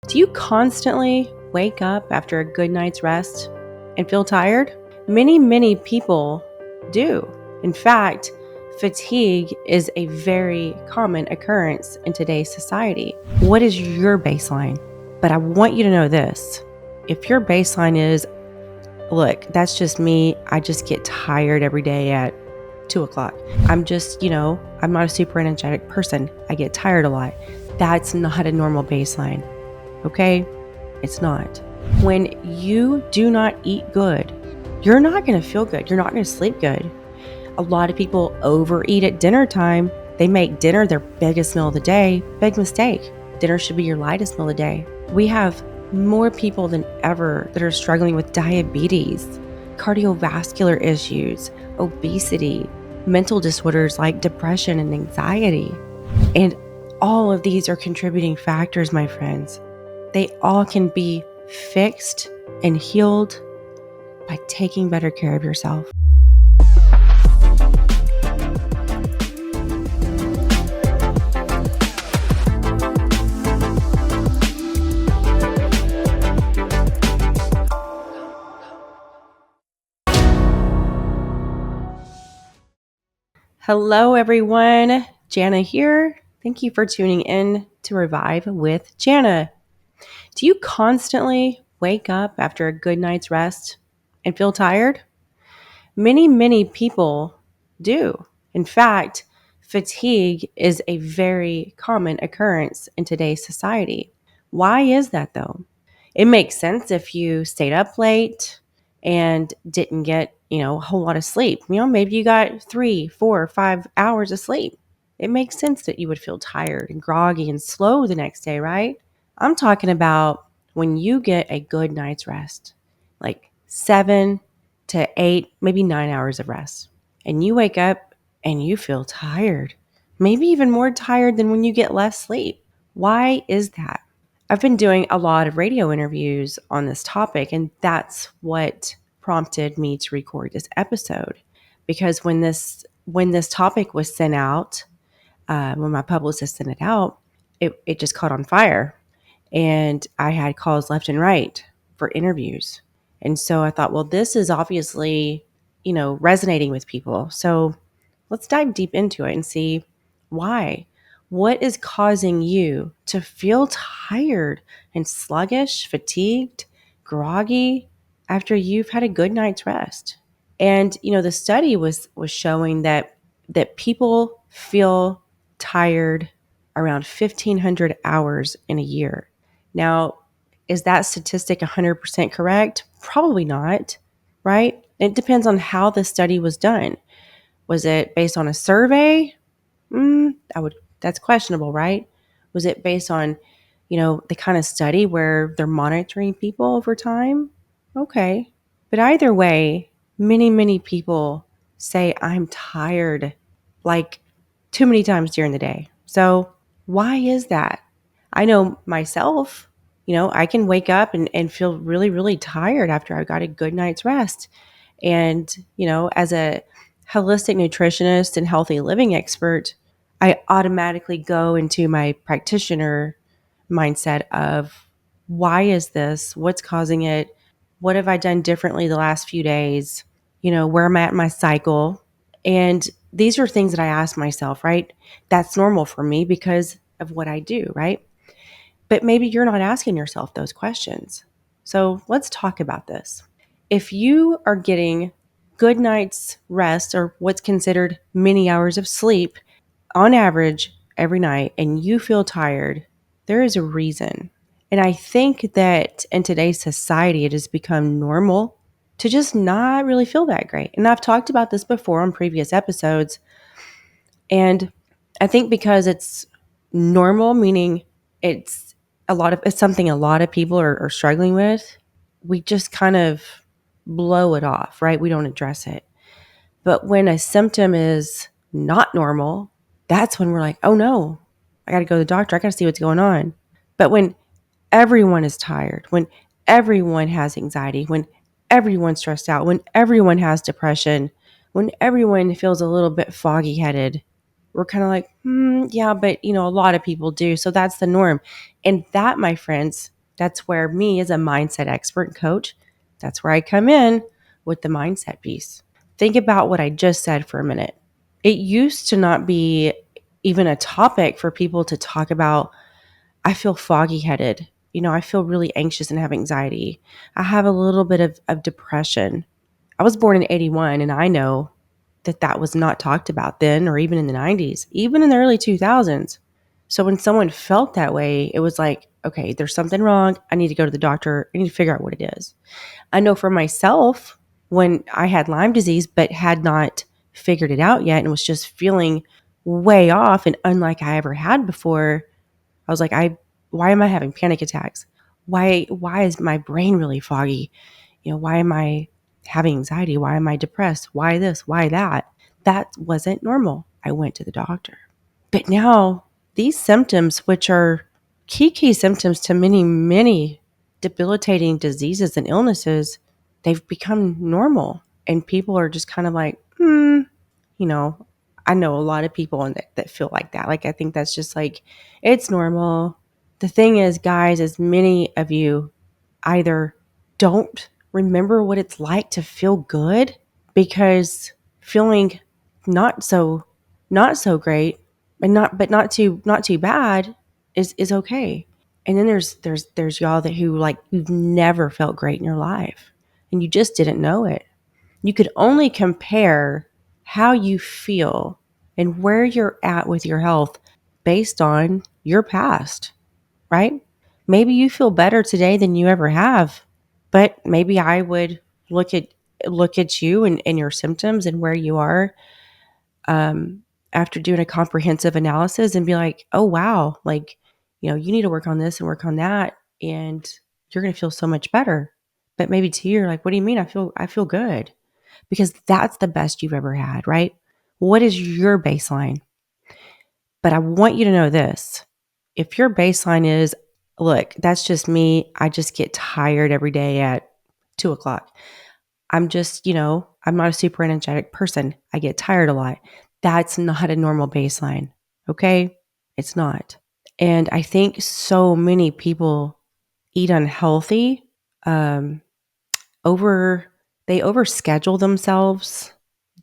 Do you constantly wake up after a good night's rest and feel tired? Many people do. In fact, fatigue is a very common occurrence in today's society. What is your baseline? But I want you to know this. If your baseline is, look, that's just me, I just get tired every day at 2 o'clock. I'm not a super energetic person. I get tired a lot. That's not a normal baseline. Okay? It's not. When you do not eat good, you're not going to feel good. You're not going to sleep good. A lot of people overeat at dinner time. They make dinner their biggest meal of the day. Big mistake. Dinner should be your lightest meal of the day. We have more people than ever that are struggling with diabetes, cardiovascular issues, obesity, mental disorders like depression and anxiety. And all of these are contributing factors, my friends. They all can be fixed and healed by taking better care of yourself. Hello, everyone. Janna here. Thank you for tuning in to Revive with Janna. Do you constantly wake up after a good night's rest and feel tired? Many people do. In fact, fatigue is a very common occurrence in today's society. Why is that though? It makes sense if you stayed up late and didn't get, a whole lot of sleep. Maybe you got 3, 4, 5 hours of sleep. It makes sense that you would feel tired and groggy and slow the next day, right? I'm talking about when you get a good night's rest, like 7 to 8, maybe 9 hours of rest, and you wake up and you feel tired, maybe even more tired than when you get less sleep. Why is that? I've been doing a lot of radio interviews on this topic, and that's what prompted me to record this episode. Because when this topic was sent out, when my publicist sent it out, it just caught on fire. And I had calls left and right for interviews. And so I thought, well, this is obviously, resonating with people. So let's dive deep into it and see why. What is causing you to feel tired and sluggish, fatigued, groggy after you've had a good night's rest? And, the study was showing that people feel tired around 1,500 hours in a year. Now, is that statistic 100% correct? Probably not, right? It depends on how the study was done. Was it based on a survey? That's questionable, right? Was it based on, the kind of study where they're monitoring people over time? Okay. But either way, many people say I'm tired like too many times during the day. So why is that? I know myself, I can wake up and feel really tired after I got a good night's rest. And, as a holistic nutritionist and healthy living expert, I automatically go into my practitioner mindset of why is this? What's causing it? What have I done differently the last few days? Where am I at in my cycle? And these are things that I ask myself, right? That's normal for me because of what I do, right? But maybe you're not asking yourself those questions. So let's talk about this. If you are getting good night's rest or what's considered many hours of sleep on average every night and you feel tired, there is a reason. And I think that in today's society, it has become normal to just not really feel that great. And I've talked about this before on previous episodes. And I think because it's normal, meaning it's something a lot of people are struggling with, we just kind of blow it off, right? We don't address it. But when a symptom is not normal, that's when we're like, oh no, I got to go to the doctor. I got to see what's going on. But when everyone is tired, when everyone has anxiety, when everyone's stressed out, when everyone has depression, when everyone feels a little bit foggy headed, we're kind of like, yeah, but a lot of people do. So that's the norm. And that, my friends, that's where me as a mindset expert and coach, that's where I come in with the mindset piece. Think about what I just said for a minute. It used to not be even a topic for people to talk about. I feel foggy headed. I feel really anxious and have anxiety. I have a little bit of depression. I was born in 81, and I know that was not talked about then or even in the 90s, even in the early 2000s. So when someone felt that way, it was like, okay, there's something wrong. I need to go to the doctor. I need to figure out what it is. I know for myself, when I had Lyme disease but had not figured it out yet and was just feeling way off and unlike I ever had before, I was like, why am I having panic attacks? Why is my brain really foggy? Why am I having anxiety? Why am I depressed? Why this? Why that? That wasn't normal. I went to the doctor. But now these symptoms, which are key symptoms to many, many debilitating diseases and illnesses, they've become normal. And people are just kind of like, you know, I know a lot of people that feel like that. Like, I think that's just like, it's normal. The thing is, guys, as many of you either don't remember what it's like to feel good because feeling not so great and not too bad is okay. And then there's y'all that who like you've never felt great in your life and you just didn't know it. You could only compare how you feel and where you're at with your health based on your past, right? Maybe you feel better today than you ever have, but maybe I would look at you and your symptoms and where you are after doing a comprehensive analysis and be like, oh wow, like you need to work on this and work on that, and you're going to feel so much better. But maybe to you, you're like, what do you mean? I feel good because that's the best you've ever had, right? What is your baseline? But I want you to know this. If your baseline is, look, that's just me. I just get tired every day at 2:00. I'm just, I'm not a super energetic person. I get tired a lot. That's not a normal baseline. Okay. It's not. And I think so many people eat unhealthy, um, over, they overschedule themselves.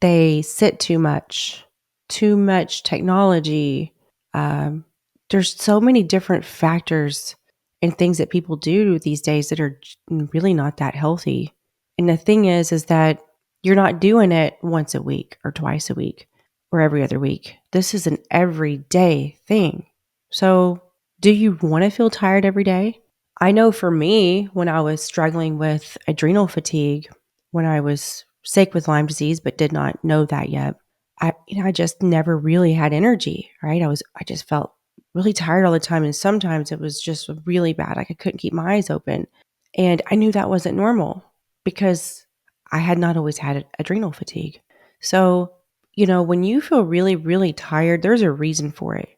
They sit too much technology. Um, there's so many different factors and things that people do these days that are really not that healthy. And the thing is that you're not doing it once a week or twice a week or every other week. This is an everyday thing. So, do you want to feel tired every day? I know for me, when I was struggling with adrenal fatigue, when I was sick with Lyme disease, but did not know that yet, I just never really had energy, right? I just felt really tired all the time. And sometimes it was just really bad. Like I couldn't keep my eyes open. And I knew that wasn't normal because I had not always had adrenal fatigue. So, when you feel really, really tired, there's a reason for it.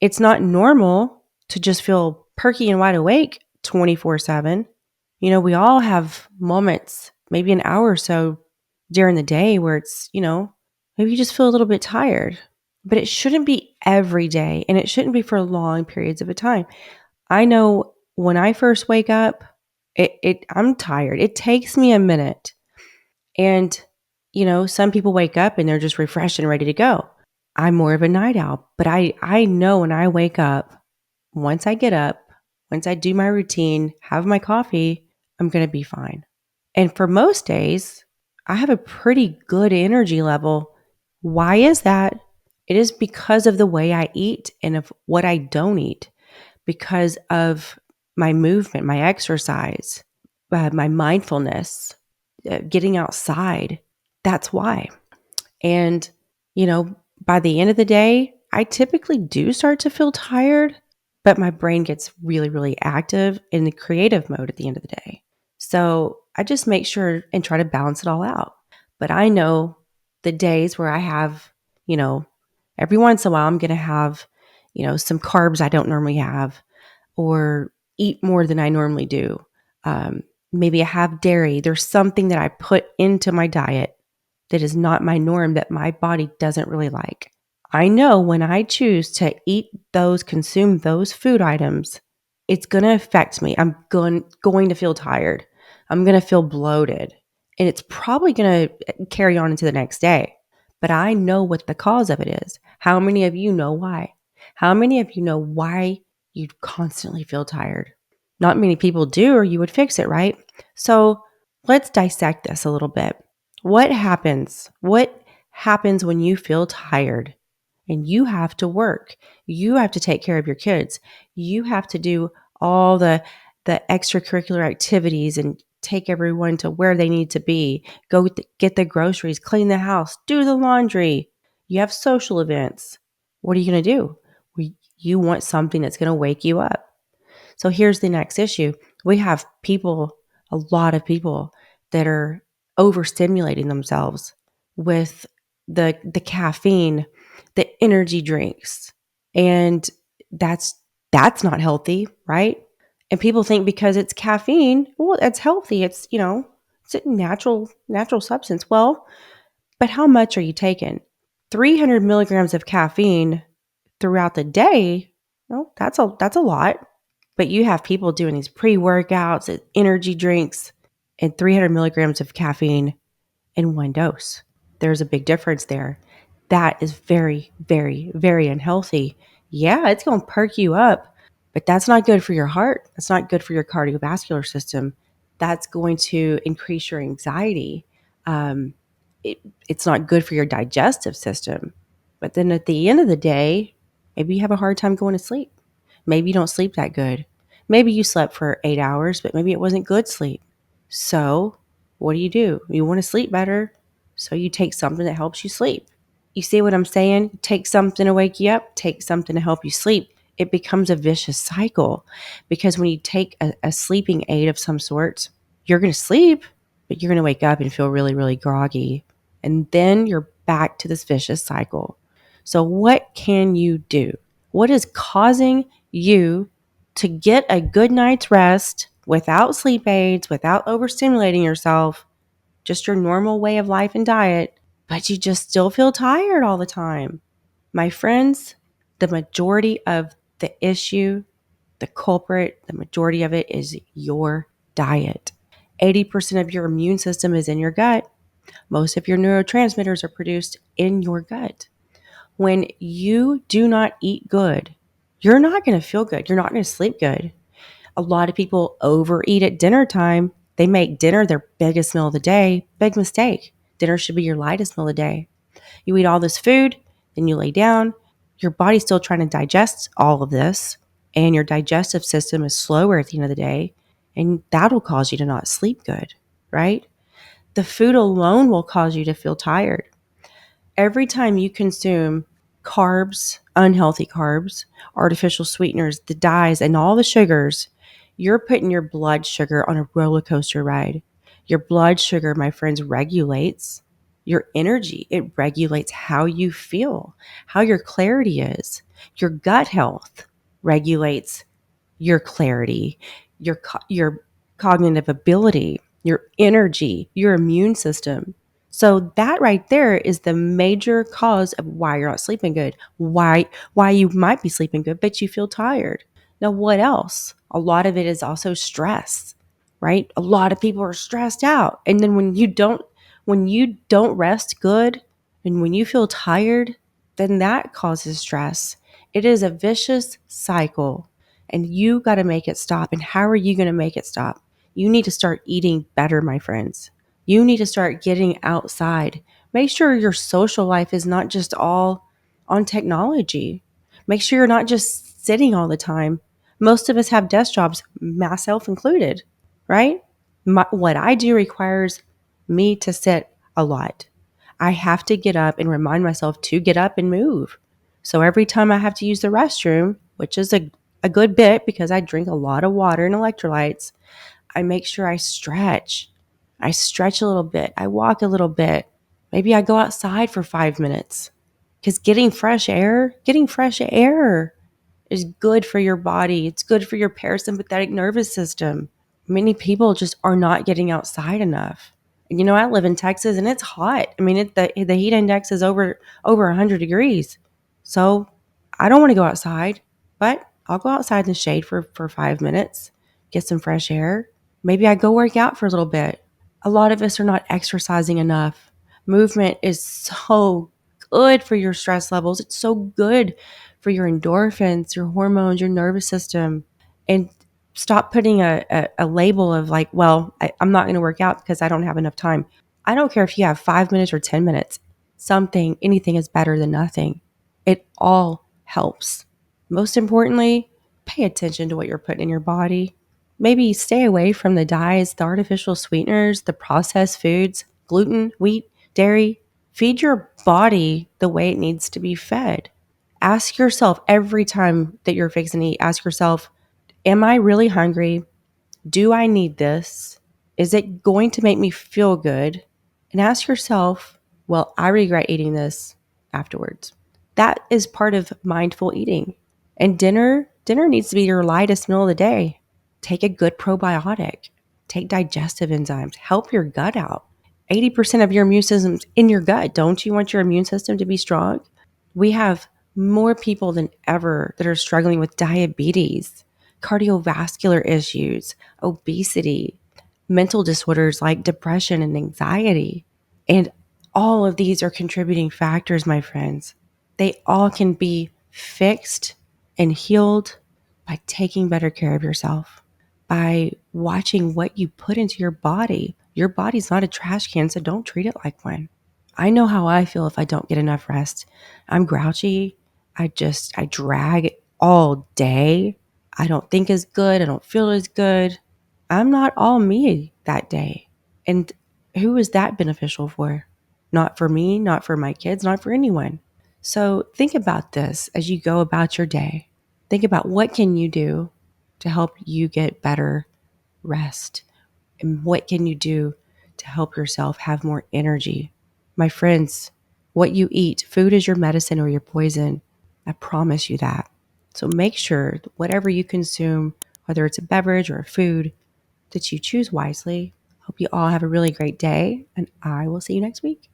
It's not normal to just feel perky and wide awake 24/7. We all have moments, maybe an hour or so during the day where it's, maybe you just feel a little bit tired, but it shouldn't be every day and it shouldn't be for long periods of a time. I know when I first wake up, I'm tired. It takes me a minute. And, some people wake up and they're just refreshed and ready to go. I'm more of a night owl, but I know when I wake up, once I get up, once I do my routine, have my coffee, I'm going to be fine. And for most days, I have a pretty good energy level. Why is that? It is because of the way I eat and of what I don't eat, because of my movement, my exercise, my mindfulness, getting outside. That's why. And, by the end of the day, I typically do start to feel tired, but my brain gets really, really active in the creative mode at the end of the day. So I just make sure and try to balance it all out. But I know the days where I have, you know, every once in a while, I'm going to have, some carbs I don't normally have or eat more than I normally do. Maybe I have dairy. There's something that I put into my diet that is not my norm that my body doesn't really like. I know when I choose to eat those, consume those food items, it's going to affect me. I'm going to feel tired. I'm going to feel bloated. And it's probably going to carry on into the next day. But I know what the cause of it is. How many of you know why? How many of you know why you constantly feel tired? Not many people do, or you would fix it, right? So let's dissect this a little bit. What happens? What happens when you feel tired? And you have to work. You have to take care of your kids. You have to do all the extracurricular activities and take everyone to where they need to be. Go get the groceries, clean the house, do the laundry. You have social events. What are you going to do? You want something that's going to wake you up. So here's the next issue. We have people, a lot of people that are overstimulating themselves with the caffeine, the energy drinks. And that's that's not healthy, right? And people think because it's caffeine, well, it's healthy. It's a natural substance. Well, but how much are you taking? 300 milligrams of caffeine throughout the day, well, that's a lot. But you have people doing these pre-workouts and energy drinks and 300 milligrams of caffeine in one dose. There's a big difference there. That is very, very, very unhealthy. Yeah, it's going to perk you up, but that's not good for your heart. That's not good for your cardiovascular system. That's going to increase your anxiety. Um, it's not good for your digestive system. But then at the end of the day, maybe you have a hard time going to sleep. Maybe you don't sleep that good. Maybe you slept for 8 hours, but maybe it wasn't good sleep. So, what do? You want to sleep better. So, you take something that helps you sleep. You see what I'm saying? Take something to wake you up, take something to help you sleep. It becomes a vicious cycle because when you take a sleeping aid of some sort, you're going to sleep, but you're going to wake up and feel really, really groggy. And then you're back to this vicious cycle. So, what can you do? What is causing you to get a good night's rest without sleep aids, without overstimulating yourself, just your normal way of life and diet, but you just still feel tired all the time? My friends, the majority of the issue, the culprit, the majority of it is your diet. 80% of your immune system is in your gut. Most of your neurotransmitters are produced in your gut. When you do not eat good, you're not going to feel good. You're not going to sleep good. A lot of people overeat at dinner time. They make dinner their biggest meal of the day. Big mistake. Dinner should be your lightest meal of the day. You eat all this food, then you lay down. Your body's still trying to digest all of this, and your digestive system is slower at the end of the day, and that'll cause you to not sleep good, right? The food alone will cause you to feel tired. Every time you consume carbs, unhealthy carbs, artificial sweeteners, the dyes, and all the sugars, you're putting your blood sugar on a roller coaster ride. Your blood sugar, my friends, regulates your energy. It regulates how you feel, how your clarity is. Your gut health regulates your clarity, your cognitive ability, your energy, your immune system. So that right there is the major cause of why you're not sleeping good. Why you might be sleeping good but you feel tired. Now what else? A lot of it is also stress, right? A lot of people are stressed out. And then when you don't rest good and when you feel tired, then that causes stress. It is a vicious cycle and you got to make it stop. And how are you going to make it stop? You need to start eating better, my friends. You need to start getting outside. Make sure your social life is not just all on technology. Make sure you're not just sitting all the time. Most of us have desk jobs, myself included, right? What I do requires me to sit a lot. I have to get up and remind myself to get up and move. So every time I have to use the restroom, which is a good bit because I drink a lot of water and electrolytes, I make sure I stretch. I stretch a little bit. I walk a little bit. Maybe I go outside for 5 minutes because getting fresh air is good for your body. It's good for your parasympathetic nervous system. Many people just are not getting outside enough. And I live in Texas and it's hot. I mean, the heat index is over 100 degrees. So I don't want to go outside, but I'll go outside in the shade for 5 minutes, get some fresh air. Maybe I go work out for a little bit. A lot of us are not exercising enough. Movement is so good for your stress levels. It's so good for your endorphins, your hormones, your nervous system. And stop putting a label of like, well, I'm not going to work out because I don't have enough time. I don't care if you have 5 minutes or 10 minutes. Something, anything is better than nothing. It all helps. Most importantly, pay attention to what you're putting in your body. Maybe stay away from the dyes, the artificial sweeteners, the processed foods, gluten, wheat, dairy. Feed your body the way it needs to be fed. Ask yourself every time that you're fixing to eat, ask yourself, am I really hungry? Do I need this? Is it going to make me feel good? And ask yourself, well, I regret eating this afterwards. That is part of mindful eating. And dinner needs to be your lightest meal of the day. Take a good probiotic. Take digestive enzymes. Help your gut out. 80% of your immune system's in your gut. Don't you want your immune system to be strong? We have more people than ever that are struggling with diabetes, cardiovascular issues, obesity, mental disorders like depression and anxiety. And all of these are contributing factors, my friends. They all can be fixed and healed by taking better care of yourself, by watching what you put into your body. Your body's not a trash can, so don't treat it like one. I know how I feel if I don't get enough rest. I'm grouchy. I drag all day. I don't think as good. I don't feel as good. I'm not all me that day. And who is that beneficial for? Not for me, not for my kids, not for anyone. So think about this as you go about your day. Think about what can you do to help you get better rest? And what can you do to help yourself have more energy? My friends, what you eat, food is your medicine or your poison. I promise you that. So make sure that whatever you consume, whether it's a beverage or a food, that you choose wisely. Hope you all have a really great day, and I will see you next week.